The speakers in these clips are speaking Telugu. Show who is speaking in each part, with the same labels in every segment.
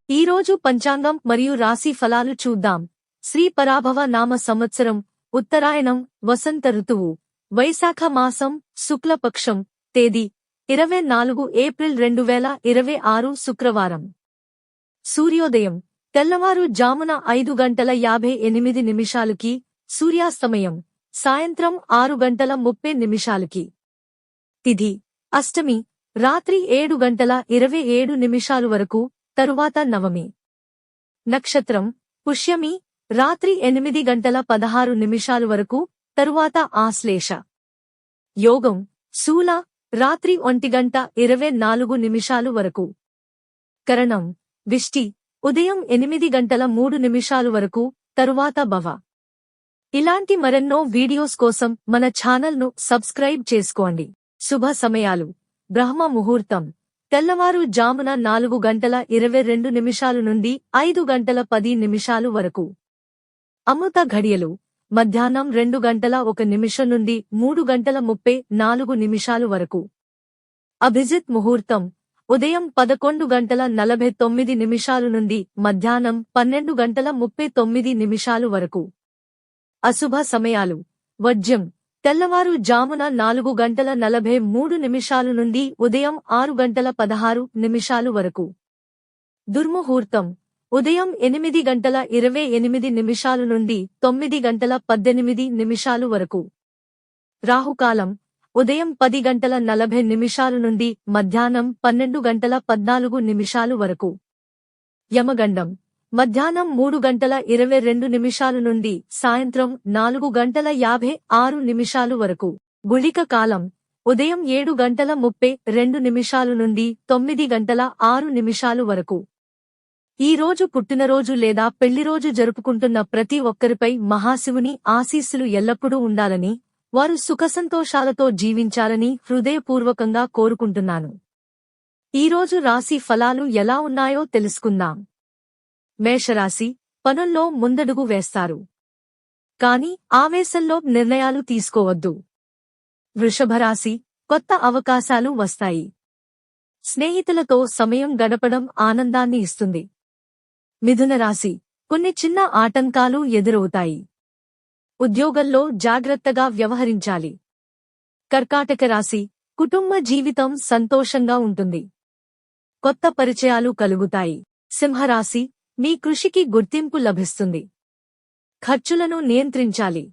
Speaker 1: ఈరోజు పంచాంగం మరియు రాశి ఫలాలు చూద్దాం. శ్రీ పరాభవ నామ సంవత్సరం, ఉత్తరాయణం, వసంత ఋతువు, వైశాఖ మాసం, శుక్లపక్షం, తేదీ 24 ఏప్రిల్ 2026 శుక్రవారం. సూర్యోదయం తెల్లవారు జామున 5:58 సూర్యాస్తమయం సాయంత్రం 6:30 తిథి అష్టమి రాత్రి 7:27 వరకు, తరువాత నవమి. నక్షత్రం పుష్యమి రాత్రి 8:16 వరకు, తరువాత ఆశ్లేష. యోగం శూల రాత్రి 1:24 వరకు. కరణం విష్టి ఉదయం 8:03 వరకు, తరువాత భవ. ఇలాంటి మరెన్నో వీడియోస్ కోసం మన ఛానల్ను సబ్స్క్రైబ్ చేసుకోండి. శుభ సమయాలు బ్రహ్మ ముహూర్తం తెల్లవారు జామున 4:22 నుండి 5:10 వరకు. అమృత ఘడియలు మధ్యాహ్నం 2:01 నుండి 3:34 వరకు. అభిజిత్ ముహూర్తం ఉదయం 11:49 నుండి మధ్యాహ్నం 12:39 వరకు. అశుభ సమయాలు వజ్యం తెల్లవారు జామున 4:43 నుండి ఉదయం 6:16 వరకు. దుర్ముహూర్తం ఉదయం 8:28 నుండి 9:18 వరకు. రాహుకాలం ఉదయం 10:40 నుండి మధ్యాహ్నం 12:14 వరకు. యమగండం మధ్యాహ్నం 3:22 నుండి సాయంత్రం 4:56 వరకు. గుళిక కాలం ఉదయం 7:32 నుండి 9:06 వరకు. ఈ రోజు పుట్టినరోజు లేదా పెళ్లిరోజు జరుపుకుంటున్న ప్రతి ఒక్కరిపై మహాశివుని ఆశీస్సులు ఎల్లప్పుడూ ఉండాలని, వారు సుఖసంతోషాలతో జీవించాలని హృదయపూర్వకంగా కోరుకుంటున్నాను. ఈరోజు రాశి ఫలాలు ఎలా ఉన్నాయో తెలుసుకుందాం. మేషరాశి పనుల్లో ముందడుగు వేస్తారు, కాని ఆవేశంలో నిర్ణయాలు తీసుకోవద్దు. వృషభరాశి కొత్త అవకాశాలు వస్తాయి. స్నేహితులతో సమయం గడపడం ఆనందాన్ని ఇస్తుంది. మిథున రాశి కొన్ని చిన్న ఆటంకాలు ఎదురవుతాయి. ఉద్యోగంలో జాగ్రత్తగా వ్యవహరించాలి. కర్కాటక రాశి కుటుంబ జీవితం సంతోషంగా ఉంటుంది. కొత్త పరిచయాలు కలుగుతాయి. సింహరాశి మీ కృషికి గుర్తింపు లభిస్తుంది. ఖర్చులను నియంత్రించాలి.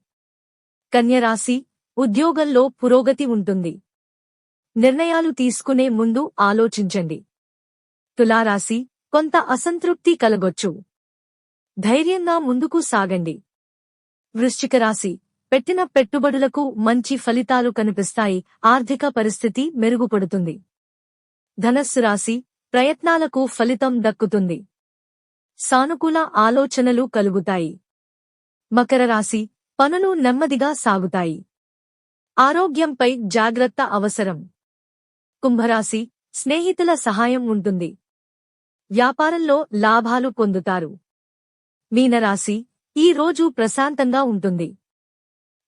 Speaker 1: కన్యరాశి ఉద్యోగంలో పురోగతి ఉంటుంది. నిర్ణయాలు తీసుకునే ముందు ఆలోచించండి. తులారాశి కొంత అసంతృప్తి కలగొచ్చు. ధైర్యంగా ముందుకు సాగండి. వృశ్చిక రాశి పెట్టిన పెట్టుబడులకు మంచి ఫలితాలు కనిపిస్తాయి. ఆర్థిక పరిస్థితి మెరుగుపడుతుంది. ధనస్సు రాశి ప్రయత్నాలకు ఫలితం దక్కుతుంది. సానుకూల ఆలోచనలు కలుగుతాయి. మకర రాశి పనులు నెమ్మదిగా సాగుతాయి. ఆరోగ్యంపై జాగ్రత్త అవసరం. కుంభరాశి స్నేహితుల సహాయం ఉంటుంది. వ్యాపారంలో లాభాలు పొందుతారు. మీనరాశి ఈ రోజు ప్రశాంతంగా ఉంటుంది.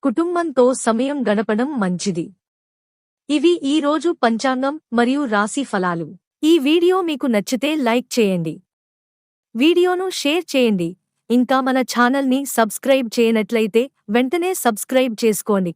Speaker 1: కుటుంబంతో సమయం గడపడం మంచిది. ఇవి ఈ రోజు పంచాంగం మరియు రాశి ఫలాలు. ఈ వీడియో మీకు నచ్చితే లైక్ చేయండి. వీడియోను షేర్ చేయండి. ఇంకా మన ఛానల్ని సబ్స్క్రైబ్ చేయనట్లయితే వెంటనే సబ్స్క్రైబ్ చేసుకోండి.